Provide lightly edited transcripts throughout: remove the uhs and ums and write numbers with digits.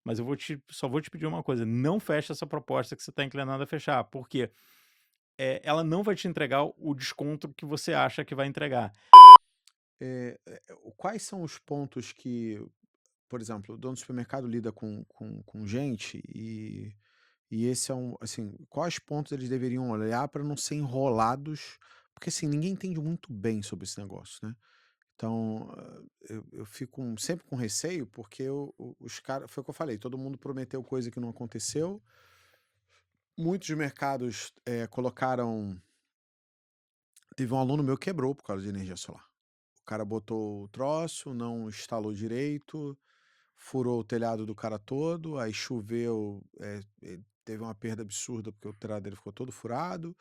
mas só vou te pedir uma coisa, não fecha essa proposta que você está inclinado a fechar, porque ela não vai te entregar o desconto que você acha que vai entregar. Quais são os pontos que, por exemplo, o dono do supermercado lida com gente e esse é assim, quais pontos eles deveriam olhar para não ser enrolados? Porque, assim, ninguém entende muito bem sobre esse negócio, né. Então, eu fico sempre com receio, porque os caras foi o que eu falei, todo mundo prometeu coisa que não aconteceu, muitos mercados, colocaram teve um aluno meu que quebrou por causa de energia solar. O cara botou o troço, não instalou direito, furou o telhado do cara todo, aí choveu, teve uma perda absurda, porque o telhado dele ficou todo furado,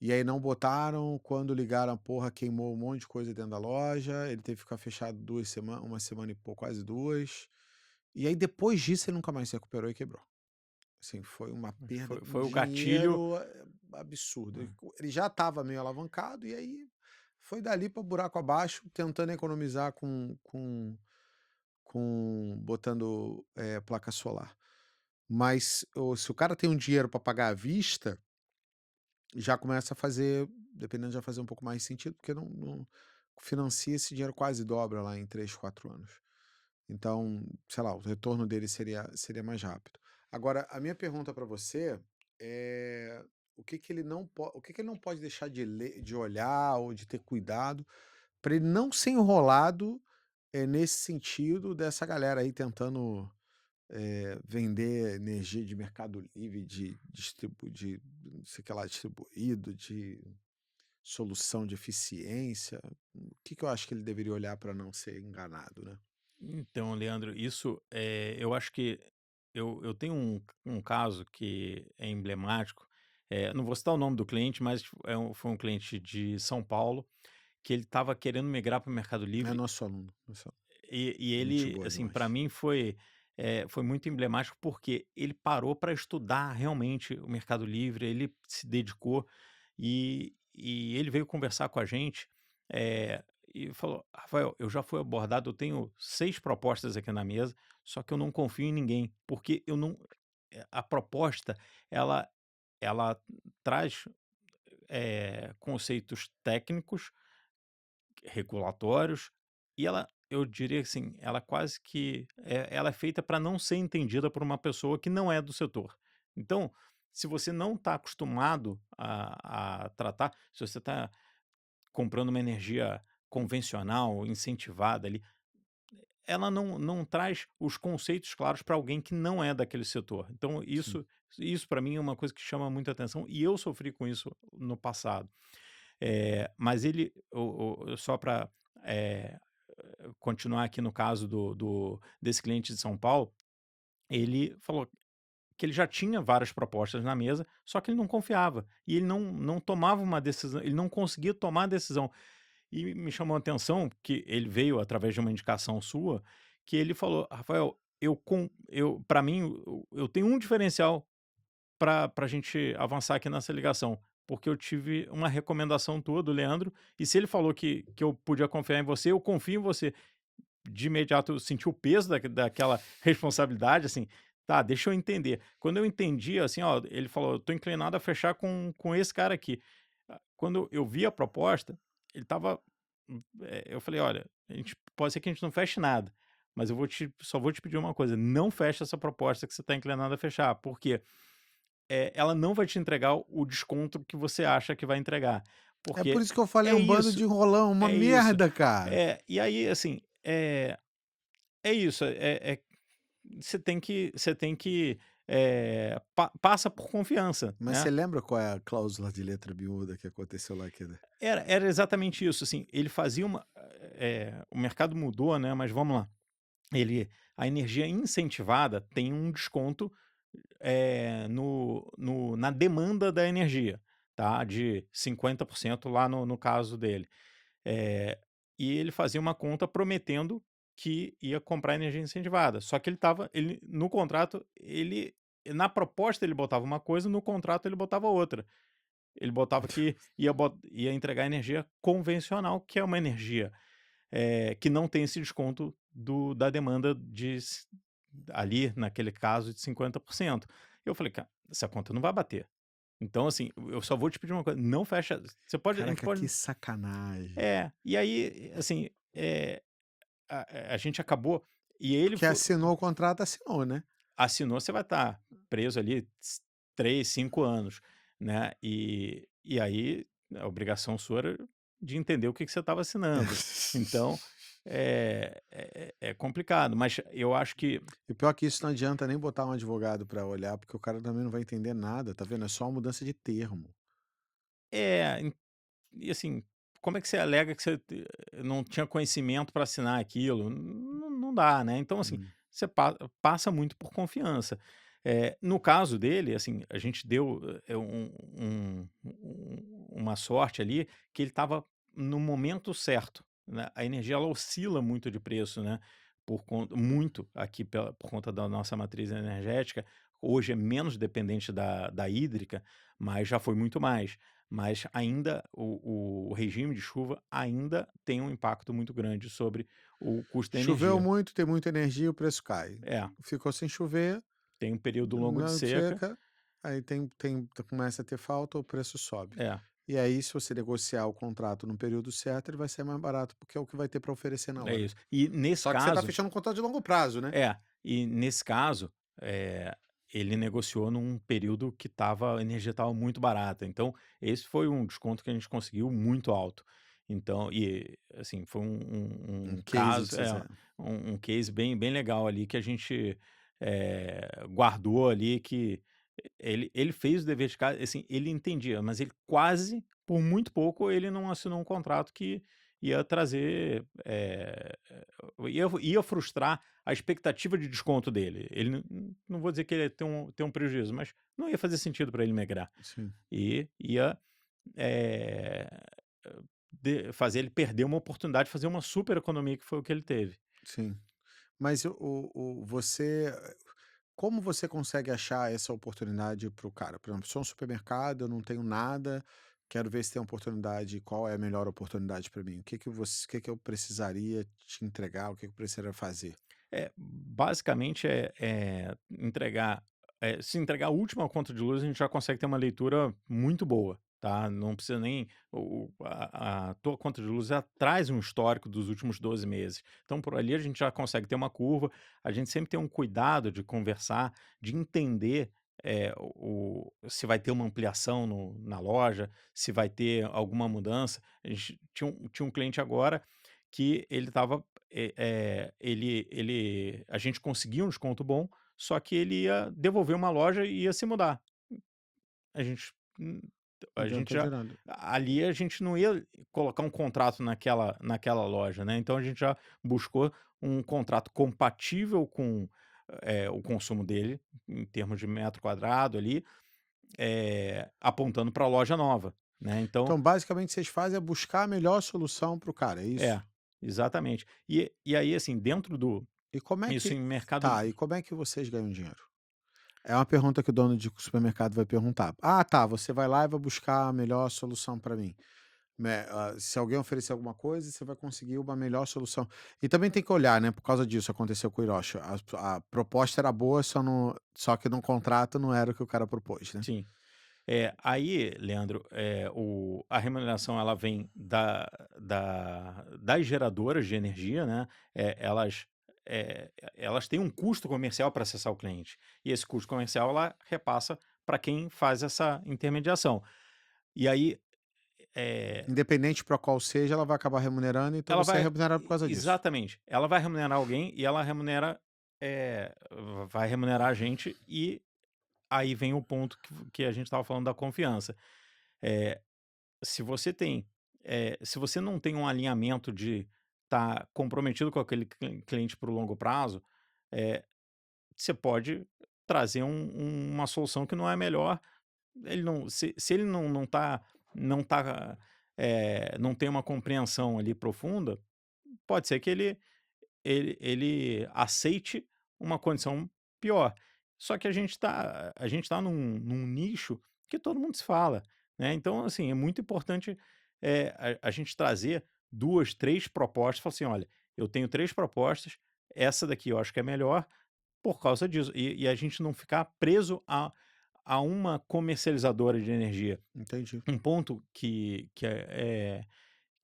e aí não botaram, quando ligaram a porra queimou um monte de coisa dentro da loja, ele teve que ficar fechado 2 semanas, 1 semana e pouco, quase 2. E aí depois disso ele nunca mais se recuperou e quebrou. Assim, foi uma perda Foi, com foi o gatilho. dinheiro, absurda. Ele já estava meio alavancado e aí foi dali para buraco abaixo, tentando economizar com botando, placa solar. Mas se o cara tem um dinheiro para pagar à vista, já começa a fazer, dependendo, já fazer um pouco mais sentido, porque não financia, esse dinheiro quase dobra lá em 3 4 anos. Então, sei lá, o retorno dele seria mais rápido. Agora, a minha pergunta para você é o que que ele não pode deixar de olhar ou de ter cuidado para ele não ser enrolado, nesse sentido dessa galera aí tentando, vender energia de mercado livre, de não sei o que lá, distribuído, de solução de eficiência. O que que eu acho que ele deveria olhar para não ser enganado, né? Então, Leandro, isso eu acho que eu tenho um caso que é emblemático. Não vou citar o nome do cliente, mas foi um cliente de São Paulo que ele estava querendo migrar para o Mercado É Livre. nosso aluno, nosso E gente ele, boa assim, para demais. mim foi muito emblemático, porque ele parou para estudar realmente o Mercado Livre, ele se dedicou e ele veio conversar com a gente, e falou: "Rafael, eu já fui abordado, eu tenho 6 propostas aqui na mesa, só que eu não confio em ninguém, porque eu não a proposta ela ela traz, conceitos técnicos, regulatórios, e eu diria assim, ela quase que ela é feita para não ser entendida por uma pessoa que não é do setor. Então, se você não está acostumado a tratar, se você está comprando uma energia convencional, incentivada ali, ela não traz os conceitos claros para alguém que não é daquele setor. Então, Sim. isso para mim é uma coisa que chama muita atenção, e eu sofri com isso no passado. Mas ele, só para continuar aqui no caso desse cliente de São Paulo, ele falou que ele já tinha várias propostas na mesa, só que ele não confiava, e ele não tomava uma decisão, ele não conseguia tomar a decisão. E me chamou a atenção que ele veio através de uma indicação sua, que ele falou: "Rafael, para mim, eu tenho um diferencial para a gente avançar aqui nessa ligação, porque eu tive uma recomendação tua, do Leandro, e se ele falou que eu podia confiar em você, eu confio em você". De imediato eu senti o peso daquela responsabilidade, assim, tá, deixa eu entender. Quando eu entendi, assim, ó, ele falou: "Eu tô inclinado a fechar com esse cara aqui". Quando eu vi a proposta, ele estava, eu falei: "Olha, a gente pode ser que a gente não feche nada, mas só vou te pedir uma coisa, não feche essa proposta que você está inclinado a fechar, porque ela não vai te entregar o desconto que você acha que vai entregar, É por porque isso que eu falei, é é um bando de isso, enrolão, uma é isso". merda, cara. E aí, assim, é isso, você tem que, passa por confiança, Mas né. você lembra qual é a cláusula de letra miúda que aconteceu lá que Era exatamente isso, assim, ele fazia o mercado mudou, né, mas vamos lá, a energia incentivada tem um desconto, na demanda da energia, tá, de 50% lá no caso dele. Eh, e ele fazia uma conta prometendo que ia comprar energia incentivada, só que ele no contrato, na proposta ele botava uma coisa, no contrato ele botava outra. Ele botava que ia entregar energia convencional, que é uma energia, que não tem esse desconto da demanda ali naquele caso de 50%. Eu falei: "Cara, essa conta não vai bater". Então, assim, eu só vou te pedir uma coisa, não fecha, você pode, a gente Caraca, que pode, sacanagem. e aí, assim, a gente acabou, e ele Porque foi, assinou o contrato, assinou, né. assinou, você vai estar preso ali 3, 5 anos, né, e aí a obrigação sua era de entender o que que você estava assinando. Então, é complicado, mas eu acho que E pior que isso não adianta nem botar um advogado pra olhar, porque o cara também não vai entender nada, tá vendo? É só uma mudança de termo. é, e assim, como é que você alega que você não tinha conhecimento para assinar aquilo? Não dá, né. Então, assim, Hum. você passa muito por confiança. No caso dele, assim, a gente deu, uma sorte ali, que ele estava no momento certo, né. A energia, ela oscila muito de preço, né, por conta muito aqui, por conta da nossa matriz energética. Hoje é menos dependente da hídrica, mas já foi muito mais. Mas ainda o regime de chuva ainda tem um impacto muito grande sobre o custo da Choveu energia. muito, tem muita energia, o preço cai. É, Ficou sem chover, tem um período longo de não seca. seca, aí começa a ter falta, o preço sobe. É, E aí, se você negociar o contrato no período certo, ele vai ser mais barato, porque é o que vai ter para oferecer na é hora. isso. E nesse Só que você tá caso, fechando um contrato de longo prazo, né. nesse caso, ele negociou num período que a energia estava muito barata, então esse foi um desconto que a gente conseguiu muito alto. Então, e assim, foi Um um case caso, de sucesso. um case bem legal ali, que a gente, guardou ali, que ele fez o dever de casa, assim, ele entendia, mas ele quase, por muito pouco, ele não assinou um contrato que ia trazer, ia frustrar a expectativa de desconto dele. Ele não vou dizer que ele ia ter um prejuízo, mas não ia fazer sentido para ele migrar. Sim, E ia, eh, fazer ele perder uma oportunidade de fazer uma super economia, que foi o que ele teve. sim. Mas você como você consegue achar essa oportunidade para o cara? Por exemplo, sou um supermercado, eu não tenho nada, quero ver se tem oportunidade, qual é a melhor oportunidade para mim? O que que eu precisaria te entregar, o que que eu precisaria fazer? Basicamente entregar, se entregar a última conta de luz, a gente já consegue ter uma leitura muito boa, tá, não precisa nem a tua conta de luz já traz um histórico dos últimos 12 meses. Então, por ali a gente já consegue ter uma curva, a gente sempre tem um cuidado de conversar, de entender, se vai ter uma ampliação na loja, se vai ter alguma mudança. A gente tinha um cliente agora que ele estava, a gente conseguia um desconto bom, só que ele ia devolver uma loja e ia se mudar. A gente, hum, Não a adianta gente já, de nada. ali a gente não ia colocar um contrato naquela loja, né, então a gente já buscou um contrato compatível com, o consumo dele, em termos de metro quadrado ali, apontando para a loja nova, né, então, Então, basicamente, vocês fazem é buscar a melhor solução para o cara, é isso? é, exatamente. E aí, assim, dentro do E como é isso que em mercado. tá, e como é que vocês ganham dinheiro? É uma pergunta que o dono de supermercado vai perguntar. Ah, tá, você vai lá e vai buscar a melhor solução para mim. Se alguém oferecer alguma coisa, você vai conseguir uma melhor solução. E também tem que olhar, né? Por causa disso aconteceu com o Hiroshi. A proposta era boa, só que no contrato não era o que o cara propôs, né? Sim. Aí, Leandro, a remuneração, ela vem das geradoras de energia, né? Elas têm um custo comercial para acessar o cliente. E esse custo comercial ela repassa para quem faz essa intermediação. E aí, eh, Independente para qual seja, ela vai acabar remunerando, então ela você é vai. remunerado por causa disso. Exatamente. Ela vai remunerar alguém e ela vai remunerar a gente, e aí vem o ponto que a gente estava falando da confiança. Eh, se você tem, se você não tem um alinhamento de estar comprometido com aquele cliente para o longo prazo, eh, você pode trazer uma solução que não é melhor. Ele não, se ele não tem uma compreensão ali profunda, pode ser que ele aceite uma condição pior. Só que a gente tá num nicho que todo mundo se fala, né, então, assim, é muito importante, a gente trazer 2, 3 propostas, falar assim: "Olha, eu tenho 3 propostas, essa daqui eu acho que é melhor, por causa disso. E a gente não ficar preso a uma comercializadora de energia. Entendi. Um ponto que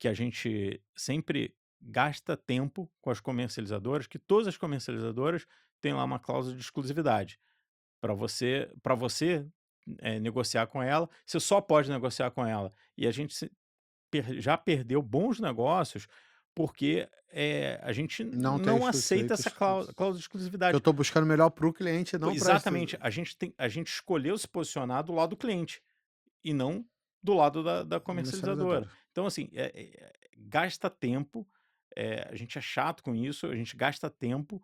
a gente sempre gasta tempo com as comercializadoras, que todas as comercializadoras têm lá uma cláusula de exclusividade. Para você negociar com ela, você só pode negociar com ela. E a gente já perdeu bons negócios porque a gente Não tem não aceita exclusividade. essa cláusula de Que eu exclusividade. estou buscando o melhor para o cliente, não para Exatamente, a gente escolheu se posicionar do lado do cliente e não do lado da comercializadora. comercializadora. Então, assim, gasta tempo, a gente é chato com isso, a gente gasta tempo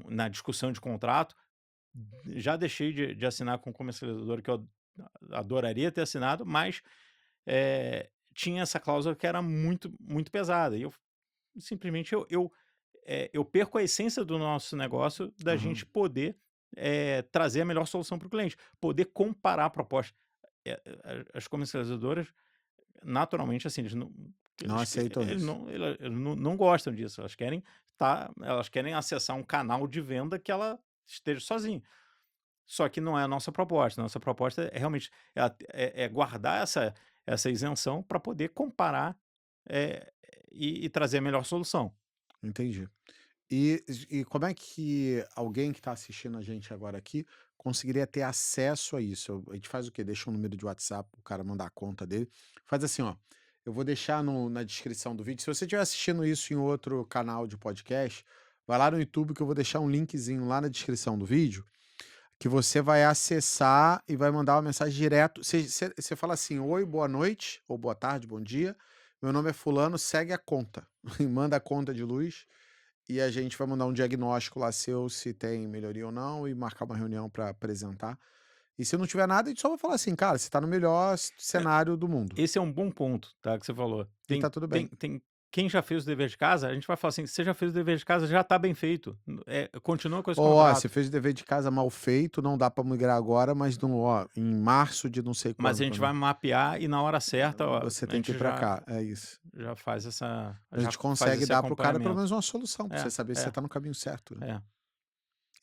na discussão de contrato. Já deixei de assinar com comercializadora que eu adoraria ter assinado, mas tinha essa cláusula que era muito, muito pesada. E eu simplesmente eu perco a essência do nosso negócio da Aham. gente poder trazer a melhor solução para o cliente, poder comparar propostas. As comercializadoras, naturalmente, assim, Não aceitam isso. eles não gostam disso. Elas querem acessar um canal de venda que ela esteja sozinha. Só que não é a nossa proposta. Nossa proposta é realmente guardar essa isenção para poder comparar eh, e trazer a melhor solução. Entendi. E como é que alguém que está assistindo a gente agora aqui conseguiria ter acesso a isso? A gente faz o quê? Deixa um número de WhatsApp, o cara mandar a conta dele. Faz assim, ó. Eu vou deixar na descrição do vídeo. Se você estiver assistindo isso em outro canal de podcast, vai lá no YouTube que eu vou deixar um linkzinho lá na descrição do vídeo que você vai acessar e vai mandar uma mensagem direto. Você fala assim: oi, boa noite, ou boa tarde, bom dia. Meu nome é Fulano, segue a conta. E manda a conta de luz e a gente vai mandar um diagnóstico lá seu, se tem melhoria ou não, e marcar uma reunião para apresentar. E se não tiver nada, a gente só vai falar assim, cara, você tá no melhor É, cenário do mundo. esse é um bom ponto, tá, que você falou. E Tem tá tudo tem bem. tem quem já fez o dever de casa, a gente vai falar assim: "Você já fez o dever de casa, já está bem feito, continua com esse Ou, ó, você contrato". fez o dever de casa mal feito, não dá para migrar agora, mas no, ó, em março de não sei Mas a quando, gente vai mapear e na hora certa, ó, você a tem que ir gente para já cá. É isso. já faz essa A já gente faz consegue esse dar para o cara pelo acompanhamento. menos uma solução, para É, você saber se você é, tá no caminho certo, né. é.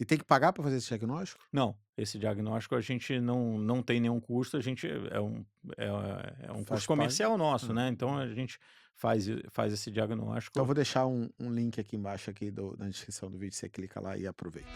E tem que pagar para fazer esse diagnóstico? Não, esse diagnóstico a gente não tem nenhum custo, a gente é um Faz custo parte. comercial nosso, Ah, né, então a gente faz esse então eu diagnóstico. vou deixar um link aqui embaixo aqui na descrição do vídeo, você clica lá e aproveita.